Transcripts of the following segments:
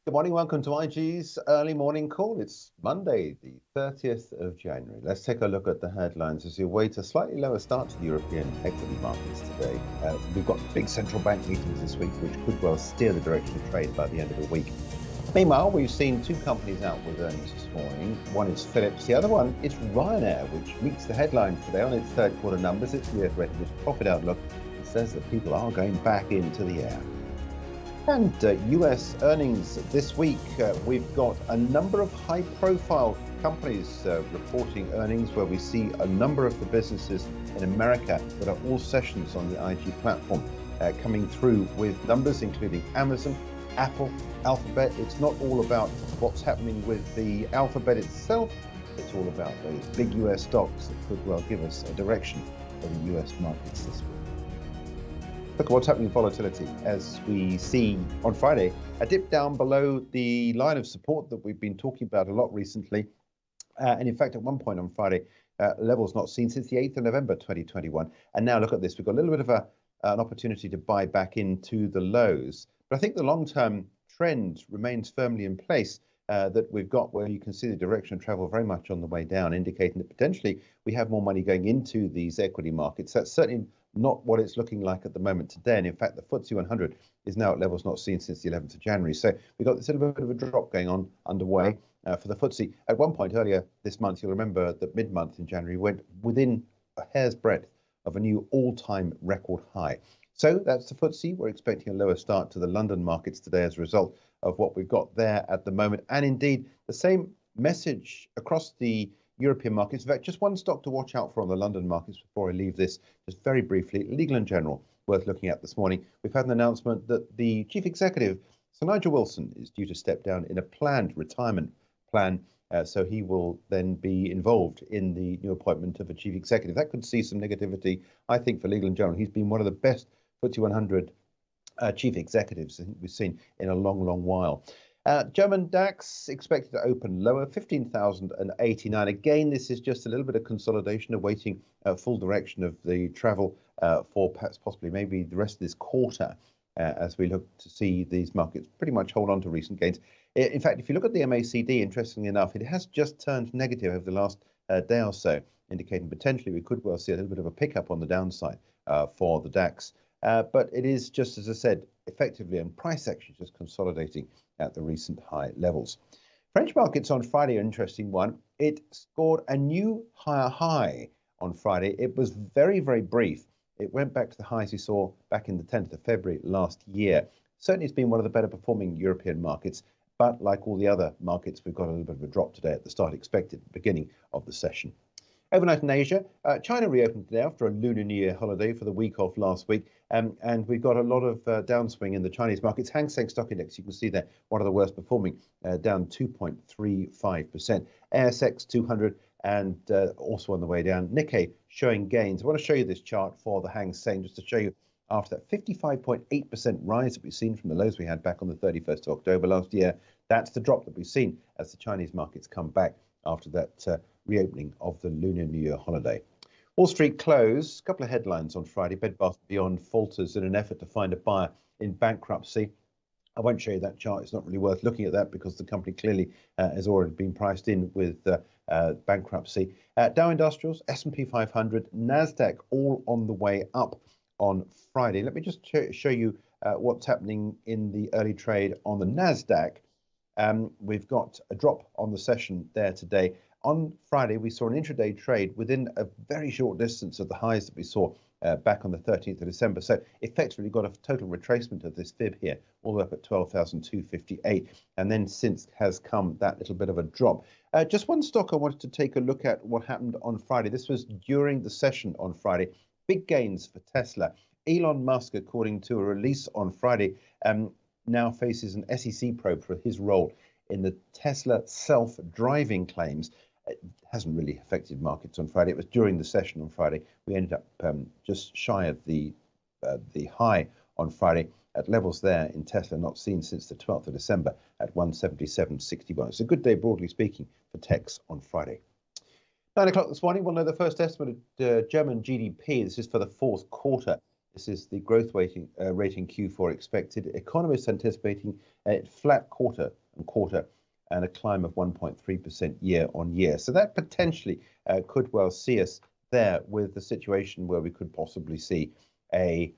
Good morning. Welcome to IG's early morning call. It's Monday, the 30th of January. Let's take a look at the headlines as we await a slightly lower start to the European equity markets today. We've got big central bank meetings this week, which could well steer the direction of trade by the end of the week. Meanwhile, we've seen two companies out with earnings this morning. One is Philips. The other one is Ryanair, which meets the headlines today on its third quarter numbers. It's reiterated its profit outlook. It says that people are going back into the air. And US earnings this week. We've got a number of high-profile companies reporting earnings where we see a number of the businesses in America that are all sessions on the IG platform coming through with numbers including Amazon, Apple, Alphabet. It's not all about what's happening with the Alphabet itself. It's all about those big US stocks that could well give us a direction for the US markets this week. Look at what's happening in volatility as we see on Friday a dip down below the line of support that we've been talking about a lot recently. And in fact, at one point on Friday, levels not seen since the 8th of November 2021. And now look at this. We've got a little bit of an opportunity to buy back into the lows. But I think the long-term trend remains firmly in place that we've got where you can see the direction of travel very much on the way down, indicating that potentially we have more money going into these equity markets. That's certainly not what it's looking like at the moment today. And in fact, the FTSE 100 is now at levels not seen since the 11th of January. So we've got this little bit of a drop going on underway for the FTSE. At one point earlier this month, you'll remember that mid-month in January went within a hair's breadth of a new all-time record high. So that's the FTSE. We're expecting a lower start to the London markets today as a result of what we've got there at the moment. And indeed, the same message across the European markets. In fact, just one stock to watch out for on the London markets before I leave this, just very briefly, Legal & General, worth looking at this morning. We've had an announcement that the chief executive, Sir Nigel Wilson, is due to step down in a planned retirement plan. So he will then be involved in the new appointment of a chief executive. That could see some negativity, I think, for Legal & General. He's been one of the best FTSE 100 chief executives I think we've seen in a long, long while. German DAX expected to open lower, 15,089. Again, this is just a little bit of consolidation, awaiting full direction of the travel for perhaps possibly maybe the rest of this quarter as we look to see these markets pretty much hold on to recent gains. In fact, if you look at the MACD, interestingly enough, it has just turned negative over the last day or so, indicating potentially we could well see a little bit of a pickup on the downside for the DAX. But it is just, as I said, effectively on price action, just consolidating at the recent high levels. French markets on Friday, an interesting one. It scored a new higher high on Friday. It was very, very brief. It went back to the highs we saw back in the 10th of February last year. Certainly it's been one of the better performing European markets, but like all the other markets, we've got a little bit of a drop today at the start expected at the beginning of the session. Overnight in Asia, China reopened today after a Lunar New Year holiday for the week off last week. And we've got a lot of downswing in the Chinese markets. Hang Seng Stock Index, you can see there, one of the worst performing, down 2.35%. ASX 200 and also on the way down. Nikkei showing gains. I want to show you this chart for the Hang Seng just to show you after that 55.8% rise that we've seen from the lows we had back on the 31st of October last year. That's the drop that we've seen as the Chinese markets come back after that reopening of the Lunar New Year holiday. Wall Street closed. A couple of headlines on Friday. Bed Bath & Beyond falters in an effort to find a buyer in bankruptcy. I won't show you that chart. It's not really worth looking at that because the company clearly has already been priced in with bankruptcy. Dow Industrials, S&P 500, NASDAQ all on the way up on Friday. Let me just show you what's happening in the early trade on the NASDAQ. We've got a drop on the session there today. On Friday, we saw an intraday trade within a very short distance of the highs that we saw back on the 13th of December. So effectively got a total retracement of this fib here, all the way up at 12,258. And then since has come that little bit of a drop. Just one stock I wanted to take a look at what happened on Friday. This was during the session on Friday. Big gains for Tesla. Elon Musk, according to a release on Friday, now faces an SEC probe for his role in the Tesla self-driving claims. It hasn't really affected markets on Friday. It was during the session on Friday. We ended up just shy of the high on Friday at levels there in Tesla not seen since the 12th of December at 177.61. It's a good day, broadly speaking, for techs on Friday. 9 o'clock this morning, we'll know the first estimate of German GDP. This is for the fourth quarter. This is the growth rating Q4 expected. Economists anticipating a flat quarter and a climb of 1.3% year on year. So that potentially could well see us there with the situation where we could possibly see a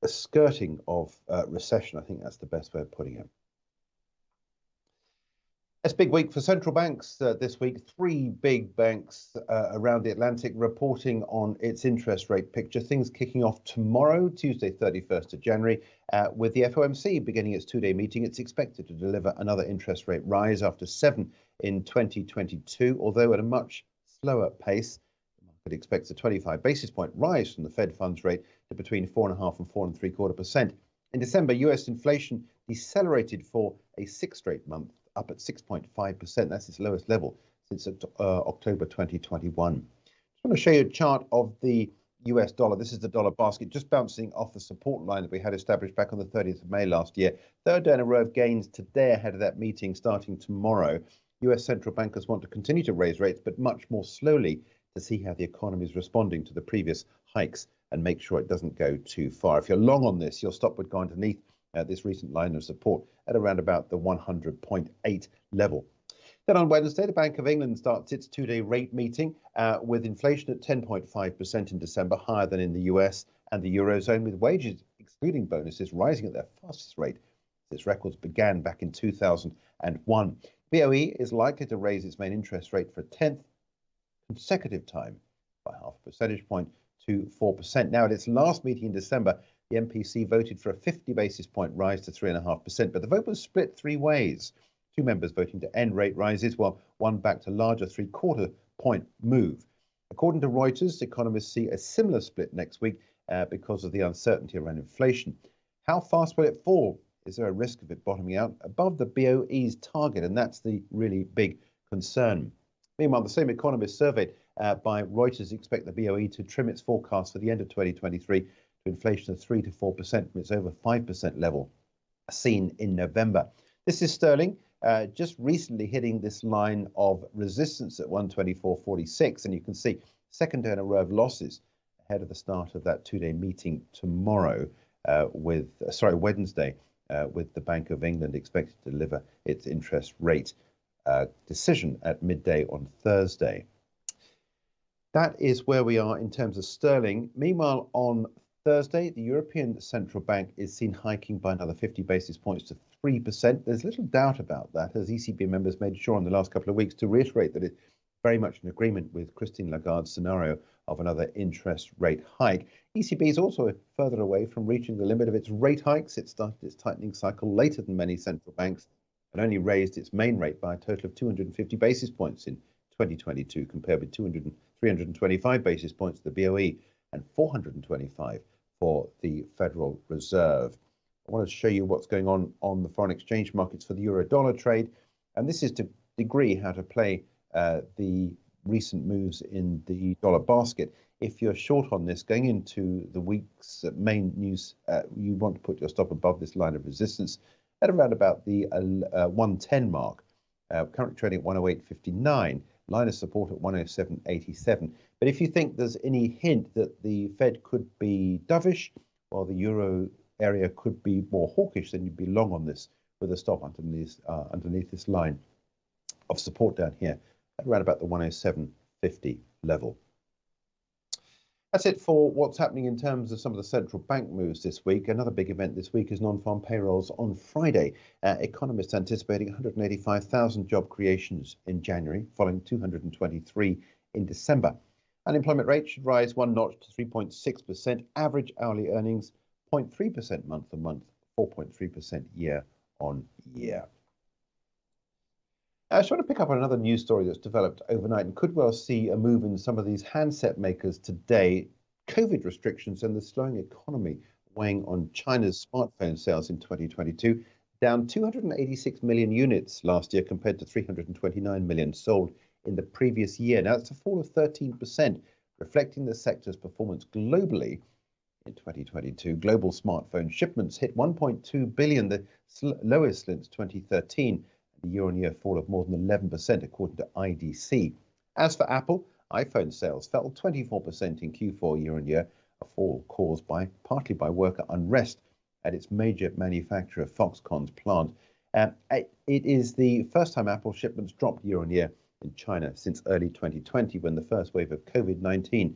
skirting of recession. I think that's the best way of putting it. It's a big week for central banks this week. Three big banks around the Atlantic reporting on its interest rate picture. Things kicking off tomorrow, Tuesday, 31st of January, with the FOMC beginning its two-day meeting. It's expected to deliver another interest rate rise after 7 in 2022, although at a much slower pace. The market expects a 25 basis point rise from the Fed funds rate to between 4.5% and 4.75%. In December, US inflation decelerated for a sixth straight month, up at 6.5%. That's its lowest level since October 2021. Just want to show you a chart of the US dollar. This is the dollar basket, just bouncing off the support line that we had established back on the 30th of May last year. Third day in a row of gains today ahead of that meeting starting tomorrow. US central bankers want to continue to raise rates, but much more slowly to see how the economy is responding to the previous hikes and make sure it doesn't go too far. If you're long on this, your stop would go underneath this recent line of support at around about the 100.8 level. Then on Wednesday, the Bank of England starts its two-day rate meeting with inflation at 10.5% in December, higher than in the US and the Eurozone, with wages, excluding bonuses, rising at their fastest rate. Its records began back in 2001. BoE is likely to raise its main interest rate for a 10th consecutive time by half a percentage point to 4%. Now, at its last meeting in December, the MPC voted for a 50 basis point rise to 3.5%, but the vote was split three ways. Two members voting to end rate rises, while one backed a larger three-quarter point move. According to Reuters, economists see a similar split next week because of the uncertainty around inflation. How fast will it fall? Is there a risk of it bottoming out above the BoE's target? And that's the really big concern. Meanwhile, the same economists surveyed by Reuters expect the BoE to trim its forecast for the end of 2023 to inflation of 3 to 4% from its over 5% level seen in November. This is sterling just recently hitting this line of resistance at 124.46, and you can see second day in a row of losses ahead of the start of that two-day meeting tomorrow Wednesday, with the Bank of England expected to deliver its interest rate decision at midday on Thursday. That is where we are in terms of sterling. Meanwhile, on Thursday, the European Central Bank is seen hiking by another 50 basis points to 3%. There's little doubt about that, as ECB members made sure in the last couple of weeks to reiterate that it's very much in agreement with Christine Lagarde's scenario of another interest rate hike. ECB is also further away from reaching the limit of its rate hikes. It started its tightening cycle later than many central banks and only raised its main rate by a total of 250 basis points in 2022, compared with 325 basis points for the BoE and 425 for the Federal Reserve. I want to show you what's going on the foreign exchange markets for the euro-dollar trade, and this is to degree how to play the recent moves in the dollar basket. If you're short on this going into the week's main news, you want to put your stop above this line of resistance at around about the 110 mark. Currently trading at 108.59, line of support at 107.87. But if you think there's any hint that the Fed could be dovish, while the euro area could be more hawkish, then you'd be long on this with a stop underneath this line of support down here at around about the 107.50 level. That's it for what's happening in terms of some of the central bank moves this week. Another big event this week is non-farm payrolls on Friday. Economists anticipating 185,000 job creations in January, following 223 in December. Unemployment rate should rise one notch to 3.6%. Average hourly earnings 0.3% month on month, 4.3% year on year. I just want to pick up on another news story that's developed overnight and could well see a move in some of these handset makers today. COVID restrictions and the slowing economy weighing on China's smartphone sales in 2022, down 286 million units last year compared to 329 million sold in the previous year. Now, that's a fall of 13%, reflecting the sector's performance globally. In 2022, global smartphone shipments hit 1.2 billion, the lowest since 2013. A year-on-year fall of more than 11%, according to IDC. As for Apple, iPhone sales fell 24% in Q4 year on year, a fall caused partly by worker unrest at its major manufacturer Foxconn's plant. It is the first time Apple shipments dropped year on year in China since early 2020, when the first wave of COVID-19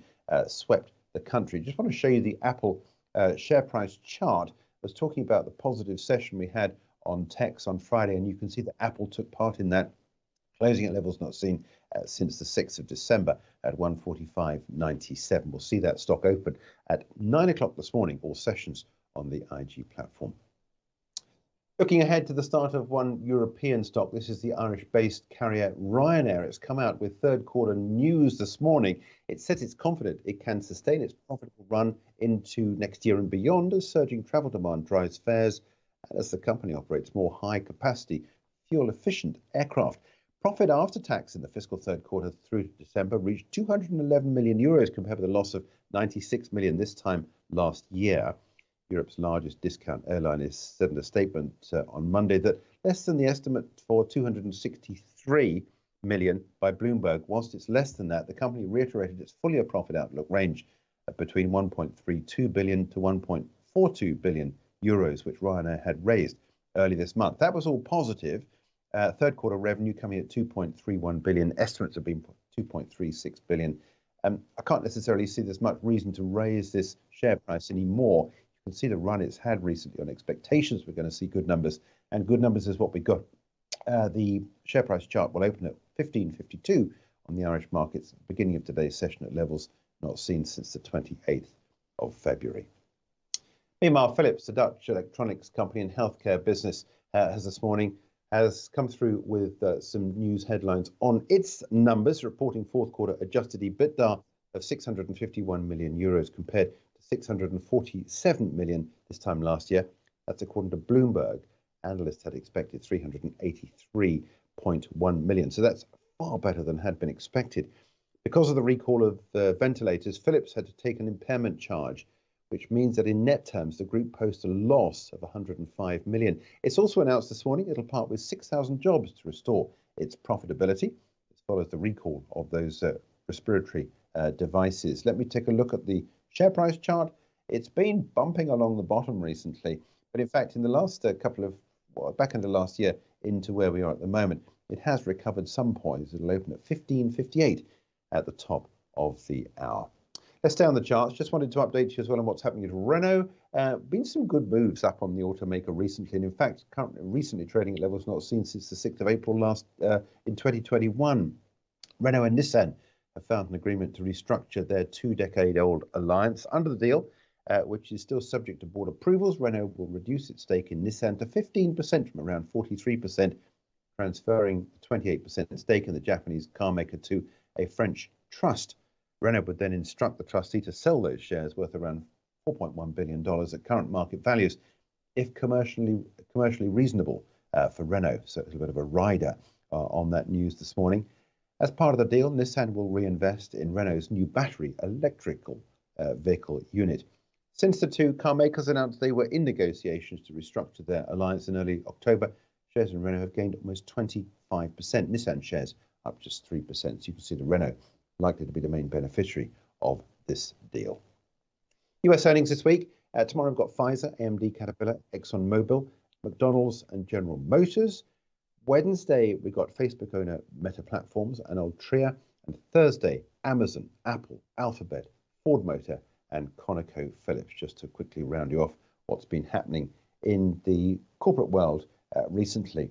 swept the country. Just want to show you the Apple share price chart. I was talking about the positive session we had on techs on Friday, and you can see that Apple took part in that, closing at levels not seen since the 6th of December at 145.97. We'll see that stock open at 9 o'clock this morning, all sessions on the IG platform. Looking ahead to the start of one European stock, this is the Irish-based carrier Ryanair. It's come out with third quarter news this morning. It says it's confident it can sustain its profitable run into next year and beyond as surging travel demand drives fares and as the company operates more high-capacity, fuel-efficient aircraft. Profit after tax in the fiscal third quarter through to December reached 211 million euros compared with a loss of 96 million this time last year. Europe's largest discount airline has said in a statement on Monday that less than the estimate for 263 million by Bloomberg. Whilst it's less than that, the company reiterated its full-year profit outlook range between 1.32 billion to 1.42 billion euros, which Ryanair had raised early this month. That was all positive. Third quarter revenue coming at 2.31 billion. Estimates have been 2.36 billion. I can't necessarily see there's much reason to raise this share price anymore. You can see the run it's had recently on expectations. We're going to see good numbers, and good numbers is what we got. The share price chart will open at 15.52 on the Irish markets, beginning of today's session at levels not seen since the 28th of February. Meanwhile, Philips, the Dutch electronics company and healthcare business, has come through with some news headlines on its numbers, reporting fourth quarter adjusted EBITDA of 651 million euros compared to 647 million this time last year. That's according to Bloomberg. Analysts had expected 383.1 million. So that's far better than had been expected. Because of the recall of the ventilators, Philips had to take an impairment charge, which means that in net terms, the group posts a loss of 105 million. It's also announced this morning it'll part with 6,000 jobs to restore its profitability. This follows the recall of those respiratory devices. Let me take a look at the share price chart. It's been bumping along the bottom recently, but in fact, in the last back into last year into where we are at the moment, it has recovered some points. It'll open at 15.58 at the top of the hour. Let's stay on the charts. Just wanted to update you as well on what's happening at Renault. Been some good moves up on the automaker recently, and in fact, recently trading at levels not seen since the 6th of April in 2021. Renault and Nissan have found an agreement to restructure their two-decade-old alliance. Under the deal, which is still subject to board approvals, Renault will reduce its stake in Nissan to 15% from around 43%, transferring 28% stake in the Japanese car maker to a French trust. Renault would then instruct the trustee to sell those shares worth around $4.1 billion at current market values, if commercially reasonable for Renault. So it's a bit of a rider on that news this morning. As part of the deal, Nissan will reinvest in Renault's new battery electrical vehicle unit. Since the two car makers announced they were in negotiations to restructure their alliance in early October, shares in Renault have gained almost 25%. Nissan shares up just 3%. So you can see the Renault likely to be the main beneficiary of this deal. US earnings this week. Tomorrow we've got Pfizer, AMD, Caterpillar, ExxonMobil, McDonald's and General Motors. Wednesday, we got Facebook owner Meta Platforms and Altria. And Thursday, Amazon, Apple, Alphabet, Ford Motor and ConocoPhillips. Just to quickly round you off what's been happening in the corporate world recently.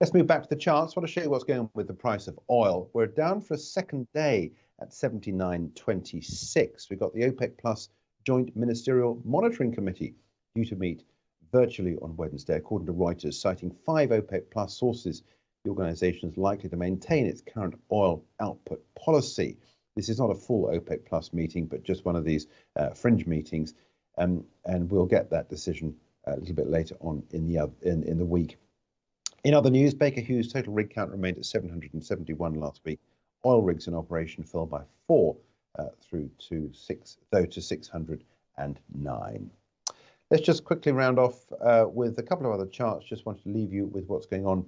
Let's move back to the charts. I want to show you what's going on with the price of oil. We're down for a second day at 79.26. We've got the OPEC Plus Joint Ministerial Monitoring Committee due to meet virtually on Wednesday, according to Reuters, citing 5 OPEC Plus sources. The organisation is likely to maintain its current oil output policy. This is not a full OPEC Plus meeting, but just one of these fringe meetings, and we'll get that decision a little bit later on in the week. In other news, Baker Hughes' total rig count remained at 771 last week. Oil rigs in operation fell by 4 through to 609. Let's just quickly round off with a couple of other charts. Just wanted to leave you with what's going on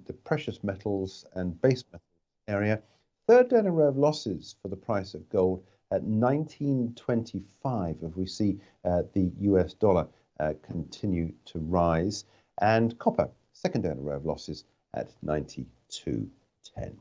the precious metals and base metals area. Third day in a row of losses for the price of gold at 19.25 as we see the US dollar continue to rise. And copper, second day in a row of losses at 92.10.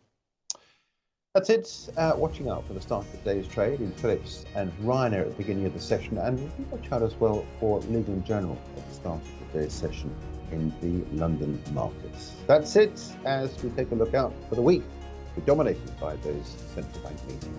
That's it. Watching out for the start of the day's trade in Phillips and Ryanair at the beginning of the session, and we'll watch out as well for Legal & General at the start of the day's session in the London markets. That's it as we take a look out for the week. We're dominated by those central bank meetings.